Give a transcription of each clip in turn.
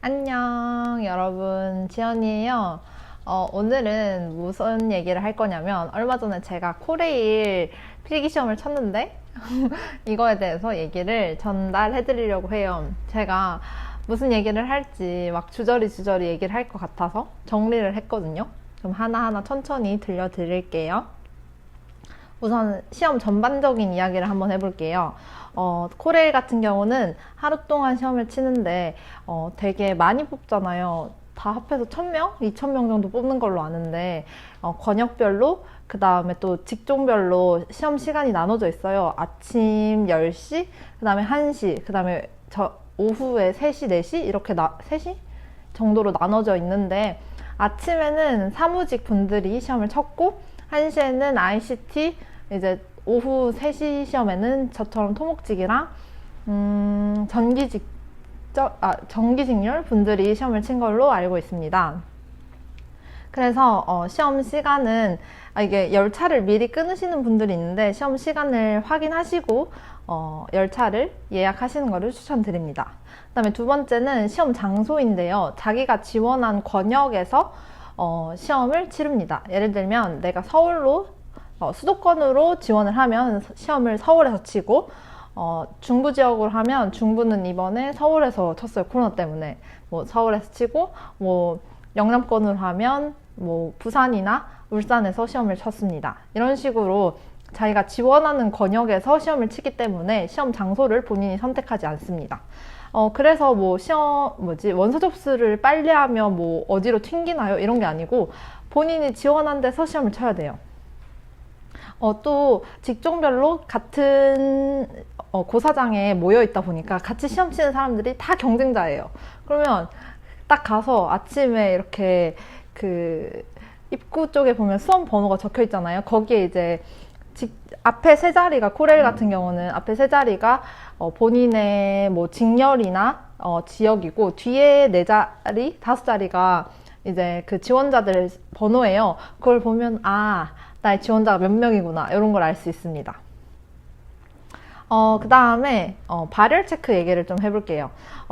안녕 여러분, 지연이에요. 오늘은 무슨 얘기를 할 거냐면 얼마 전에 제가 코레일 필기시험을 쳤는데 이거에 대해서 얘기를 전달해 드리려고 해요. 제가 무슨 얘기를 할지 막 주저리 얘기를 할 것 같아서 정리를 했거든요. 그럼 하나하나 천천히 들려드릴게요. 우선 시험 전반적인 이야기를 한번 해볼게요. 코레일 같은 경우는 하루 동안 시험을 치는데 되게 많이 뽑잖아요. 다 합해서 1000명? 2000명 정도 뽑는 걸로 아는데 권역별로 그 다음에 또 직종별로 시험 시간이 나눠져 있어요. 아침 10시, 그 다음에 1시, 그 다음에 오후에 3시, 4시 이렇게 3시 정도로 나눠져 있는데 아침에는 사무직 분들이 시험을 쳤고 1시에는 ICT, 이제 오후 3시 시험에는 저처럼 토목직이랑 전기직렬 분들이 시험을 친 걸로 알고 있습니다. 그래서 시험 시간은 이게 열차를 미리 끊으시는 분들이 있는데 시험 시간을 확인하시고 열차를 예약하시는 것을 추천드립니다. 그 다음에 두 번째는 시험 장소인데요. 자기가 지원한 권역에서 시험을 치릅니다. 예를 들면 내가 서울로 수도권으로 지원을 하면 시험을 서울에서 치고 중부 지역으로 하면 중부는 이번에 서울에서 쳤어요. 코로나 때문에. 뭐 서울에서 치고 뭐 영남권으로 하면 뭐 부산이나 울산에서 시험을 쳤습니다. 이런 식으로 자기가 지원하는 권역에서 시험을 치기 때문에 시험 장소를 본인이 선택하지 않습니다. 그래서 뭐 원서 접수를 빨리 하면 뭐 어디로 튕기나요? 이런 게 아니고 본인이 지원한 데서 시험을 쳐야 돼요. 또 직종별로 같은 고사장에 모여 있다 보니까 같이 시험 치는 사람들이 다 경쟁자예요. 그러면 딱 가서 아침에 이렇게 그 입구 쪽에 보면 수험 번호가 적혀 있잖아요. 거기에 이제 앞에 세 자리가 코레일 같은 경우는 앞에 세 자리가 본인의 뭐 직렬이나 지역이고 뒤에 네 자리, 다섯 자리가 이제 그 지원자들 번호예요. 그걸 보면 나의 지원자가 몇 명이구나 이런 걸 알 수 있습니다. 그 다음에 발열 체크 얘기를 좀 해볼게요.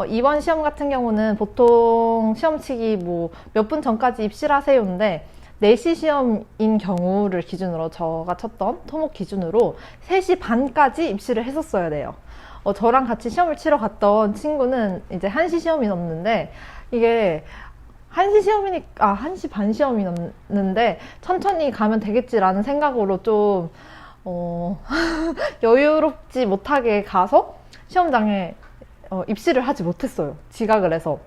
이번 시험 같은 경우는 보통 시험 치기 뭐 몇 분 전까지 입시를 하세요인데 4시 시험인 경우를 기준으로 저가 쳤던 토목 기준으로 3시 반까지 입시를 했었어야 돼요. 저랑 같이 시험을 치러 갔던 친구는 이제 1시 시험이 넘는데 이게 1시 반 시험이 넘는데 천천히 가면 되겠지라는 생각으로 좀 여유롭지 못하게 가서 시험장에 입시를 하지 못했어요. 지각을 해서.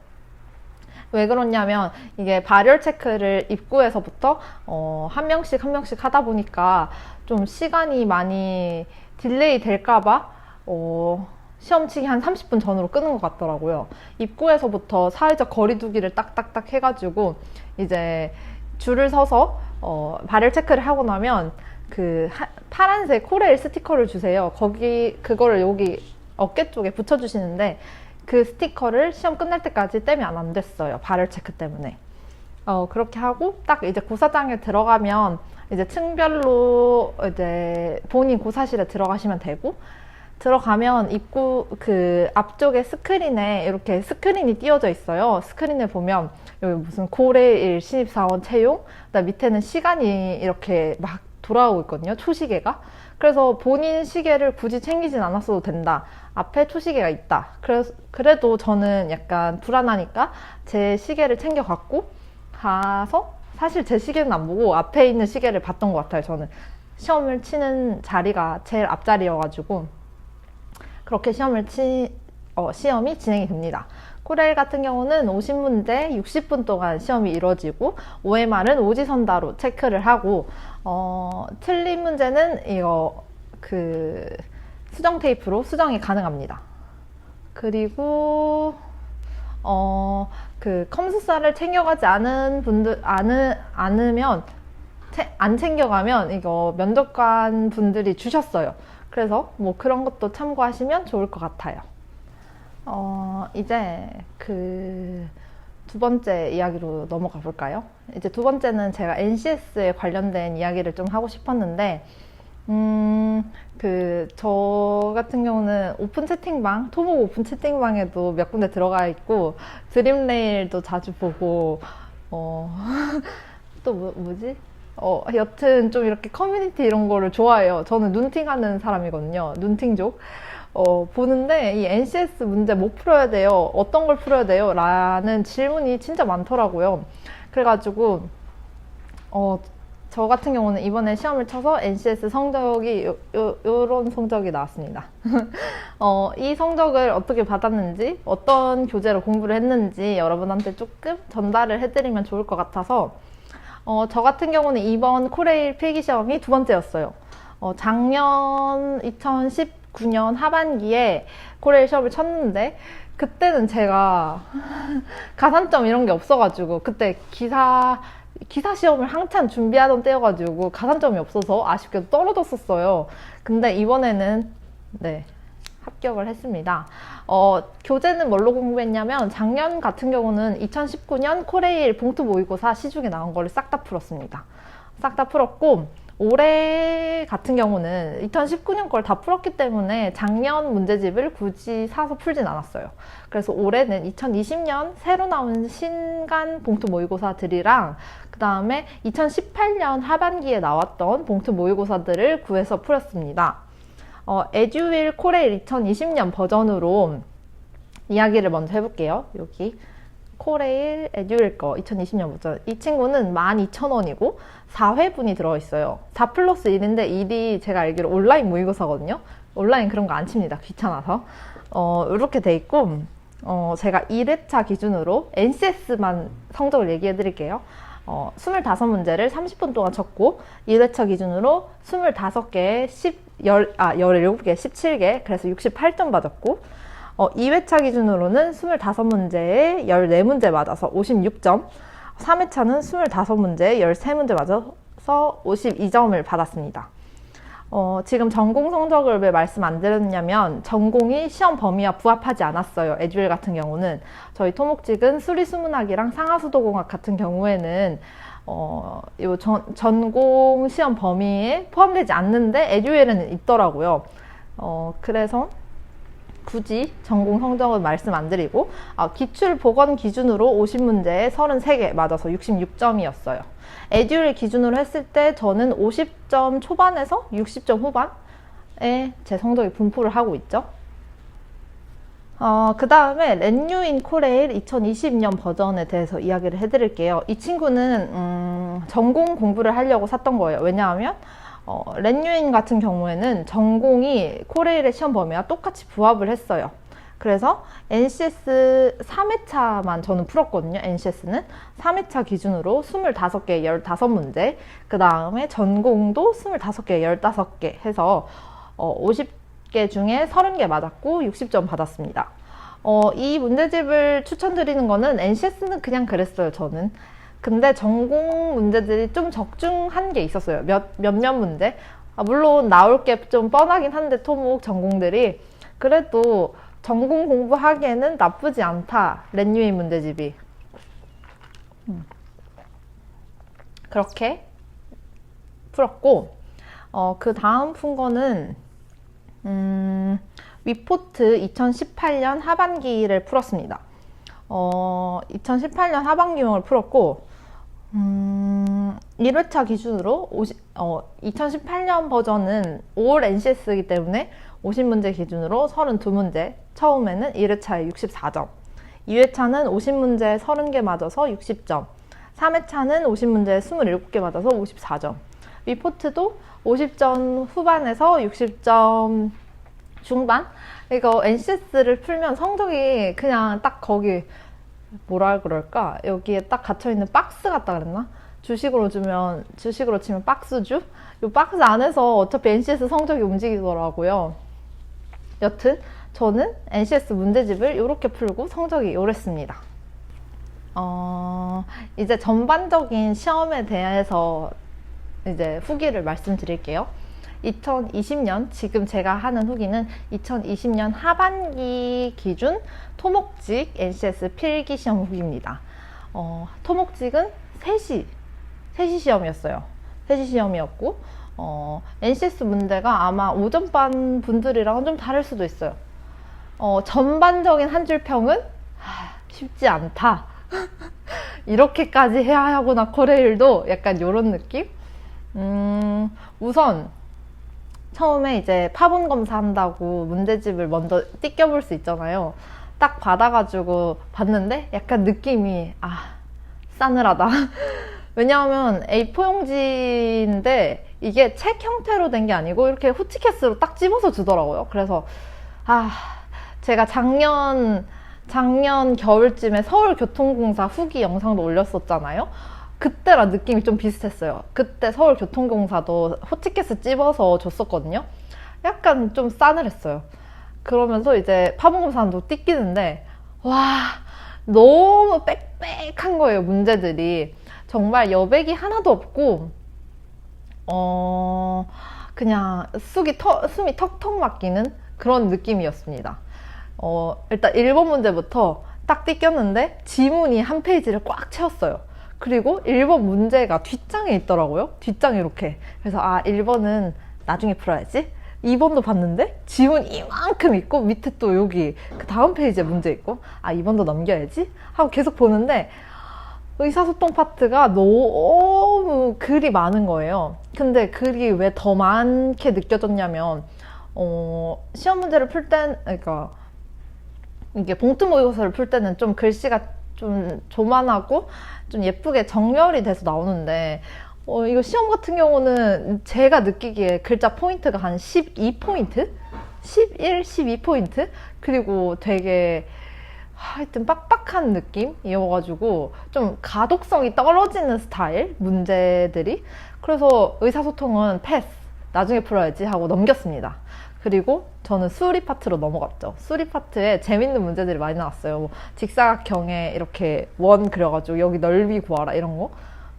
왜 그러냐면 이게 발열 체크를 입구에서부터 한 명씩 하다 보니까 좀 시간이 많이 딜레이 될까봐 시험 치기 한 30분 전으로 끄는 것 같더라고요. 입구에서부터 사회적 거리두기를 딱딱딱 해가지고 이제 줄을 서서 발열 체크를 하고 나면 그 파란색 코레일 스티커를 주세요. 그거를 여기 어깨 쪽에 붙여주시는데 그 스티커를 시험 끝날 때까지 떼면 안 됐어요. 발열 체크 때문에. 그렇게 하고 딱 이제 고사장에 들어가면 이제 층별로 이제 본인 고사실에 들어가시면 되고 들어가면 입구 그 앞쪽에 스크린에 이렇게 스크린이 띄워져 있어요. 스크린을 보면 여기 무슨 코레일 신입사원 채용, 그다음 밑에는 시간이 이렇게 막 돌아오고 있거든요. 초시계가. 그래서 본인 시계를 굳이 챙기진 않았어도 된다. 앞에 초시계가 있다. 그래도 저는 약간 불안하니까 제 시계를 챙겨갖고 가서 사실 제 시계는 안 보고 앞에 있는 시계를 봤던 것 같아요. 저는 시험을 치는 자리가 제일 앞자리여가지고 그렇게 시험이 진행이 됩니다. 코레일 같은 경우는 50문제 60분 동안 시험이 이루어지고 OMR은 오지선다로 체크를 하고 틀린 문제는 이거 그 수정 테이프로 수정이 가능합니다. 그리고 그 컴수사를 챙겨가지 않은 분들 않으면 안 챙겨가면 이거 면접관 분들이 주셨어요. 그래서 뭐 그런 것도 참고하시면 좋을 것 같아요. 이제 그 두 번째 이야기로 넘어가 볼까요? 이제 두 번째는 제가 NCS에 관련된 이야기를 좀 하고 싶었는데 저 같은 경우는 오픈 채팅방, 토목 오픈 채팅방에도 몇 군데 들어가 있고, 드림레일도 자주 보고, 또 뭐지? 여튼 좀 이렇게 커뮤니티 이런 거를 좋아해요. 저는 눈팅하는 사람이거든요. 눈팅족. 보는데 이 NCS 문제 뭐 풀어야 돼요? 어떤 걸 풀어야 돼요? 라는 질문이 진짜 많더라고요. 그래가지고, 저 같은 경우는 이번에 시험을 쳐서 NCS 성적이 요런 성적이 나왔습니다. 이 성적을 어떻게 받았는지, 어떤 교재로 공부를 했는지 여러분한테 조금 전달을 해드리면 좋을 것 같아서 저 같은 경우는 이번 코레일 필기시험이 두 번째였어요. 작년 2019년 하반기에 코레일 시험을 쳤는데 그때는 제가 가산점 이런 게 없어가지고 그때 기사 시험을 한참 준비하던 때여가지고 가산점이 없어서 아쉽게도 떨어졌었어요. 근데 이번에는 네, 합격을 했습니다. 교재는 뭘로 공부했냐면 작년 같은 경우는 2019년 코레일 봉투 모의고사 시중에 나온 거를 싹 다 풀었습니다. 싹 다 풀었고 올해 같은 경우는 2019년 걸 다 풀었기 때문에 작년 문제집을 굳이 사서 풀진 않았어요. 그래서 올해는 2020년 새로 나온 신간 봉투 모의고사들이랑 그 다음에 2018년 하반기에 나왔던 봉투 모의고사들을 구해서 풀었습니다. 에듀윌 코레일 2020년 버전으로 이야기를 먼저 해볼게요. 여기 코레일 에듀윌 거 2020년 버전. 이 친구는 12,000원이고 4회분이 들어있어요. 4 플러스 1인데 1이 제가 알기로 온라인 모의고사거든요. 온라인 그런 거 안 칩니다. 귀찮아서. 이렇게 돼 있고 제가 1회차 기준으로 NCS만 성적을 얘기해 드릴게요. 25문제를 30분 동안 쳤고 1회차 기준으로 25개, 17개, 17개 그래서 68점 맞았고 2회차 기준으로는 25문제에 14문제 맞아서 56점 3회차는 25문제에 13문제 맞아서 52점을 받았습니다. 지금 전공 성적을 왜 말씀 안 드렸냐면 전공이 시험 범위와 부합하지 않았어요. 에듀윌 같은 경우는 저희 토목직은 수리수문학이랑 상하수도공학 같은 경우에는 요 전공 시험 범위에 포함되지 않는데 에듀윌에는 있더라고요. 그래서 굳이 전공 성적은 말씀 안 드리고 기출 복원 기준으로 50문제에 33개 맞아서 66점이었어요. 에듀윌 기준으로 했을 때 저는 50점 초반에서 60점 후반에 제 성적이 분포를 하고 있죠. 그 다음에 렌유인 코레일 2020년 버전에 대해서 이야기를 해드릴게요. 이 친구는 전공 공부를 하려고 샀던 거예요. 왜냐하면 렌유인 같은 경우에는 전공이 코레일의 시험 범위와 똑같이 부합을 했어요. 그래서 NCS 3회차만 저는 풀었거든요. NCS는 3회차 기준으로 25개, 15문제 그 다음에 전공도 25개, 15개 해서 50개 중에 30개 맞았고 60점 받았습니다. 이 문제집을 추천드리는 거는 NCS는 그냥 그랬어요. 저는. 근데 전공 문제들이 좀 적중한 게 있었어요. 몇몇 문제. 물론 나올 게 좀 뻔하긴 한데 토목 전공들이 그래도 전공 공부하기에는 나쁘지 않다. 렌유인 문제집이. 그렇게 풀었고 그 다음 푼 거는 위포트 2018년 하반기를 풀었습니다. 2018년 하반기용을 풀었고 1회차 기준으로 2018년 버전은 올 NCS이기 때문에 50문제 기준으로 32문제 처음에는 1회차에 64점 2회차는 50문제 30개 맞아서 60점 3회차는 50문제 27개 맞아서 54점 위포트도 50점 후반에서 60점 중반? 이거 NCS를 풀면 성적이 그냥 딱 거기 뭐라 그럴까? 여기에 딱 갇혀있는 박스 같다 그랬나? 주식으로 치면 박스주? 이 박스 안에서 어차피 NCS 성적이 움직이더라고요. 여튼 저는 NCS 문제집을 이렇게 풀고 성적이 요랬습니다. 이제 전반적인 시험에 대해서 이제 후기를 말씀드릴게요. 2020년, 지금 제가 하는 후기는 2020년 하반기 기준 토목직 NCS 필기시험 후기입니다. 토목직은 3시 시험이었어요. 3시 시험이었고, NCS 문제가 아마 오전반 분들이랑은 좀 다를 수도 있어요. 전반적인 한 줄 평은 쉽지 않다. 이렇게까지 해야 하구나, 코레일도. 약간 요런 느낌? 우선 처음에 이제 파본 검사한다고 문제집을 먼저 띠껴볼 수 있잖아요. 딱 받아가지고 봤는데 약간 느낌이 싸늘하다. 왜냐하면 A4 용지인데 이게 책 형태로 된 게 아니고 이렇게 후치케스로 딱 집어서 주더라고요. 그래서 제가 작년 겨울쯤에 서울교통공사 후기 영상도 올렸었잖아요. 그때랑 느낌이 좀 비슷했어요. 그때 서울교통공사도 호치케스 찝어서 줬었거든요. 약간 좀 싸늘했어요. 그러면서 이제 파본검사도 띠끼는데 너무 빽빽한 거예요, 문제들이. 정말 여백이 하나도 없고 그냥 숨이 턱턱 막히는 그런 느낌이었습니다. 일단 1번 문제부터 딱 띠꼈는데 지문이 한 페이지를 꽉 채웠어요. 그리고 1번 문제가 뒷장에 있더라고요. 뒷장에 이렇게. 그래서 1번은 나중에 풀어야지. 2번도 봤는데 지문 이만큼 있고 밑에 또 여기 그 다음 페이지에 문제 있고 2번도 넘겨야지 하고 계속 보는데 의사소통 파트가 너무 글이 많은 거예요. 근데 글이 왜 더 많게 느껴졌냐면 시험 문제를 풀 땐, 그러니까 이게 봉투 모의고사를 풀 때는 좀 글씨가 좀 조만하고 좀 예쁘게 정렬이 돼서 나오는데 이거 시험 같은 경우는 제가 느끼기에 글자 포인트가 한 12포인트? 11, 12포인트? 그리고 되게 하여튼 빡빡한 느낌이어가지고 좀 가독성이 떨어지는 스타일 문제들이. 그래서 의사소통은 패스, 나중에 풀어야지 하고 넘겼습니다. 그리고 저는 수리 파트로 넘어갔죠. 수리 파트에 재밌는 문제들이 많이 나왔어요. 뭐 직사각형에 이렇게 원 그려가지고 여기 넓이 구하라 이런 거.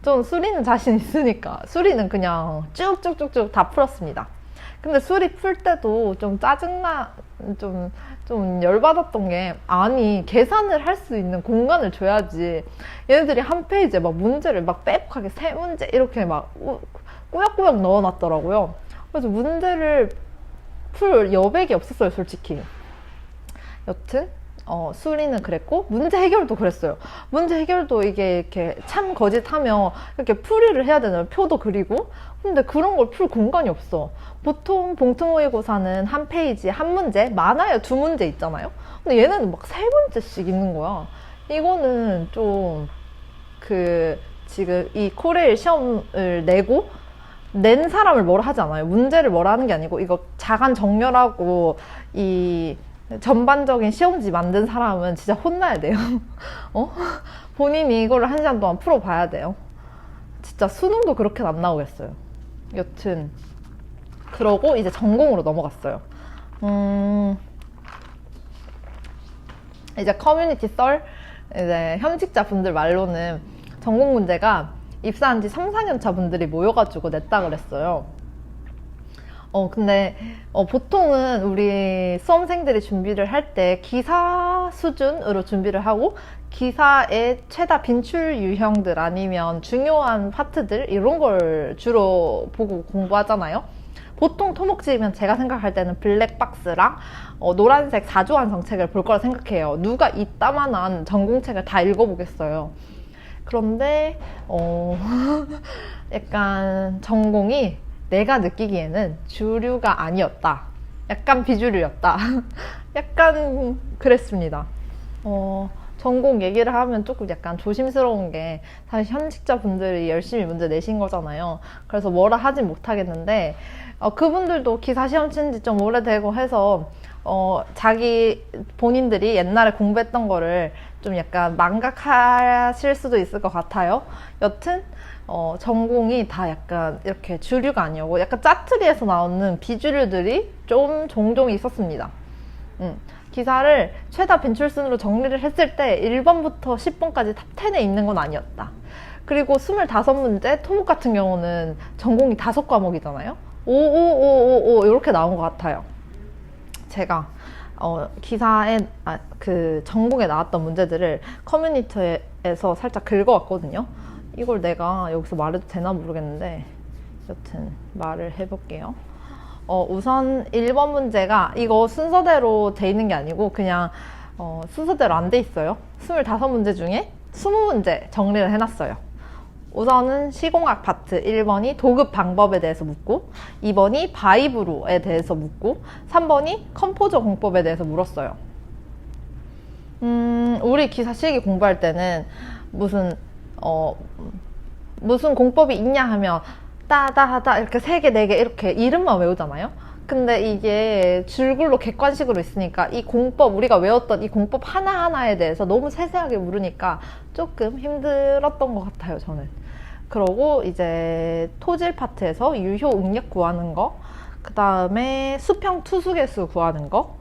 좀 수리는 자신 있으니까 수리는 그냥 쭉쭉쭉쭉 다 풀었습니다. 근데 수리 풀 때도 좀 짜증나, 좀 열받았던 게, 계산을 할 수 있는 공간을 줘야지. 얘네들이 한 페이지에 막 문제를 막 빼곡하게 3문제 이렇게 막 꾸역꾸역 넣어놨더라고요. 그래서 문제를 풀 여백이 없었어요, 솔직히. 여튼 수리는 그랬고 문제 해결도 그랬어요. 문제 해결도 이게 이렇게 참 거짓하며 이렇게 풀이를 해야 되는 표도 그리고. 근데 그런 걸 풀 공간이 없어. 보통 봉투 모의고사는 한 페이지에 한 문제, 많아야 2문제 있잖아요. 근데 얘네는 막 3문제씩 있는 거야. 이거는 좀 지금 이 코레일 시험을 낸 사람을 뭐라 하지 않아요. 문제를 뭐라 하는 게 아니고 이거 자간 정렬하고 이 전반적인 시험지 만든 사람은 진짜 혼나야 돼요. 본인이 이거를 1시간 동안 풀어봐야 돼요. 진짜 수능도 그렇게는 안 나오겠어요. 여튼 그러고 이제 전공으로 넘어갔어요. 이제 커뮤니티 썰, 이제 현직자 분들 말로는 전공 문제가 입사한 지 3, 4년 차 분들이 모여가지고 냈다 그랬어요. 근데 보통은 우리 수험생들이 준비를 할 때 기사 수준으로 준비를 하고 기사의 최다 빈출 유형들 아니면 중요한 파트들 이런 걸 주로 보고 공부하잖아요. 보통 토목지면 제가 생각할 때는 블랙박스랑 노란색 4조한 정책을 볼 거라 생각해요. 누가 이따만한 전공책을 다 읽어보겠어요. 그런데 약간 전공이 내가 느끼기에는 주류가 아니었다. 약간 비주류였다. 약간 그랬습니다. 전공 얘기를 하면 조금 약간 조심스러운 게 사실 현직자분들이 열심히 문제 내신 거잖아요. 그래서 뭐라 하진 못하겠는데 그분들도 기사 시험 친 지 좀 오래되고 해서 본인들이 옛날에 공부했던 거를 좀 약간 망각하실 수도 있을 것 같아요. 여튼 전공이 다 약간 이렇게 주류가 아니었고 약간 짜투리에서 나오는 비주류들이 좀 종종 있었습니다. 기사를 최다 빈출순으로 정리를 했을 때 1번부터 10번까지 탑 10에 있는 건 아니었다. 그리고 25문제 토목 같은 경우는 전공이 5과목이잖아요. 5 이렇게 나온 것 같아요. 제가 기사에 그 전공에 나왔던 문제들을 커뮤니티에서 살짝 긁어왔거든요. 이걸 내가 여기서 말해도 되나 모르겠는데 여튼 말을 해볼게요. 우선 1번 문제가 이거 순서대로 돼 있는 게 아니고 그냥 순서대로 안 돼 있어요. 25문제 중에 20문제 정리를 해놨어요. 우선은 시공학 파트 1번이 도급 방법에 대해서 묻고 2번이 바이브로에 대해서 묻고 3번이 컴포저 공법에 대해서 물었어요. 우리 기사 실기 공부할 때는 무슨 공법이 있냐 하면 따다하다 이렇게 3개, 4개 이렇게 이름만 외우잖아요. 근데 이게 줄글로 객관식으로 있으니까 이 공법, 우리가 외웠던 이 공법 하나하나에 대해서 너무 세세하게 물으니까 조금 힘들었던 것 같아요, 저는. 그러고 이제 토질 파트에서 유효 응력 구하는 거, 그 다음에 수평 투수 개수 구하는 거,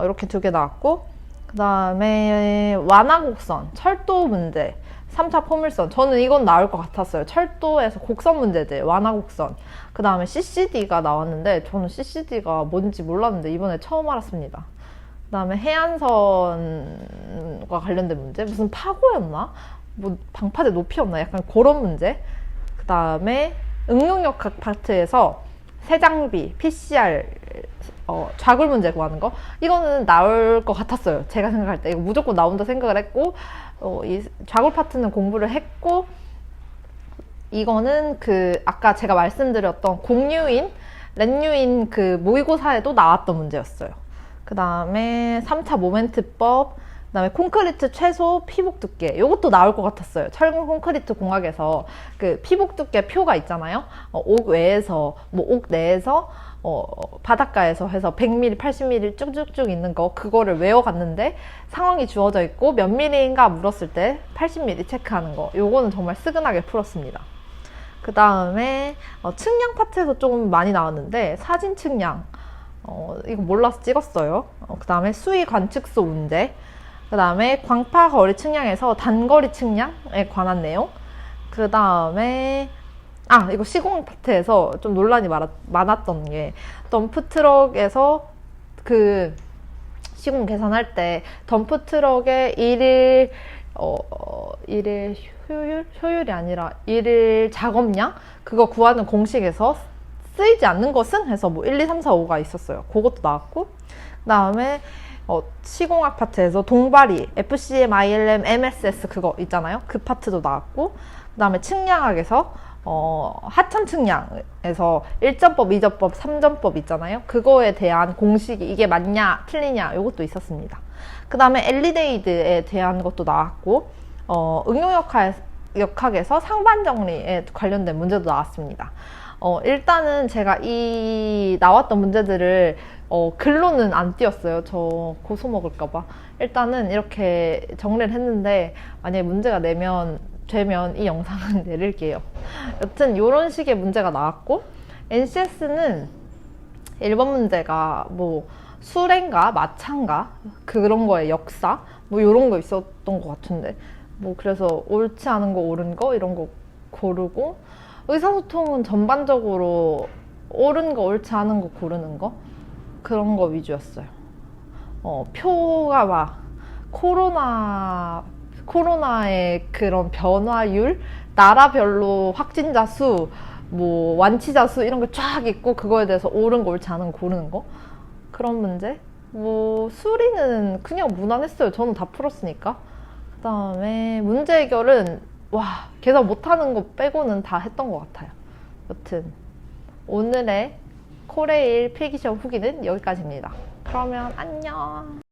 이렇게 2개 나왔고, 그 다음에 완화곡선, 철도 문제, 3차 포물선. 저는 이건 나올 것 같았어요. 철도에서 곡선 문제들, 완화곡선. 그 다음에 CCD가 나왔는데 저는 CCD가 뭔지 몰랐는데 이번에 처음 알았습니다. 그 다음에 해안선과 관련된 문제, 무슨 파고였나? 뭐 방파제 높이였나? 약간 그런 문제. 그 다음에 응용역학 파트에서 세장비, PCR, 좌굴 문제 구하는 거. 이거는 나올 것 같았어요. 제가 생각할 때 이거 무조건 나온다 생각을 했고, 이 좌굴 파트는 공부를 했고, 이거는 아까 제가 말씀드렸던 공유인, 렌유인 모의고사에도 나왔던 문제였어요. 그 다음에 3차 모멘트법, 그 다음에 콘크리트 최소 피복 두께. 이것도 나올 것 같았어요. 철근 콘크리트 공학에서 피복 두께 표가 있잖아요. 옥 외에서, 옥 내에서, 바닷가에서 해서 100mm, 80mm 쭉쭉쭉 있는 거, 그거를 외워갔는데 상황이 주어져 있고 몇 mm인가 물었을 때 80mm 체크하는 거. 요거는 정말 스근하게 풀었습니다. 그 다음에 측량 파트에서 조금 많이 나왔는데 사진 측량, 이거 몰라서 찍었어요. 그 다음에 수위 관측소 문제, 그 다음에 광파 거리 측량에서 단거리 측량에 관한 내용, 그 다음에 이거 시공 파트에서 좀 논란이 많았던 게, 덤프트럭에서 시공 계산할 때 덤프트럭의 일일 효율이 아니라 일일 작업량? 그거 구하는 공식에서 쓰이지 않는 것은 해서 1, 2, 3, 4, 5가 있었어요. 그것도 나왔고, 그 다음에 시공학 파트에서 동바리, FCM, ILM, MSS 그거 있잖아요. 그 파트도 나왔고, 그 다음에 측량학에서 하천 측량에서 1점법, 2점법, 3점법 있잖아요. 그거에 대한 공식이 이게 맞냐, 틀리냐, 이것도 있었습니다. 그 다음에 엘리데이드에 대한 것도 나왔고, 응용역학에서 상반정리에 관련된 문제도 나왔습니다. 일단은 제가 이 나왔던 문제들을 글로는 안 띄웠어요. 저 고소 먹을까봐. 일단은 이렇게 정리를 했는데 만약에 문제가 되면 이 영상은 내릴게요. 여튼 이런 식의 문제가 나왔고, NCS는 1번 문제가 수레인가 마차인가 그런 거의 역사 이런 거 있었던 것 같은데, 그래서 옳지 않은 거 옳은 거 이런 거 고르고, 의사소통은 전반적으로 옳은 거 옳지 않은 거 고르는 거 그런 거 위주였어요. 표가 코로나의 그런 변화율, 나라별로 확진자 수, 완치자 수 이런 게 쫙 있고, 그거에 대해서 옳은 거 옳지 않은 거 고르는 거, 그런 문제. 수리는 그냥 무난했어요. 저는 다 풀었으니까. 그 다음에 문제 해결은 계산 못하는 거 빼고는 다 했던 것 같아요. 여튼 오늘의 코레일 필기시험 후기는 여기까지입니다. 그러면 안녕.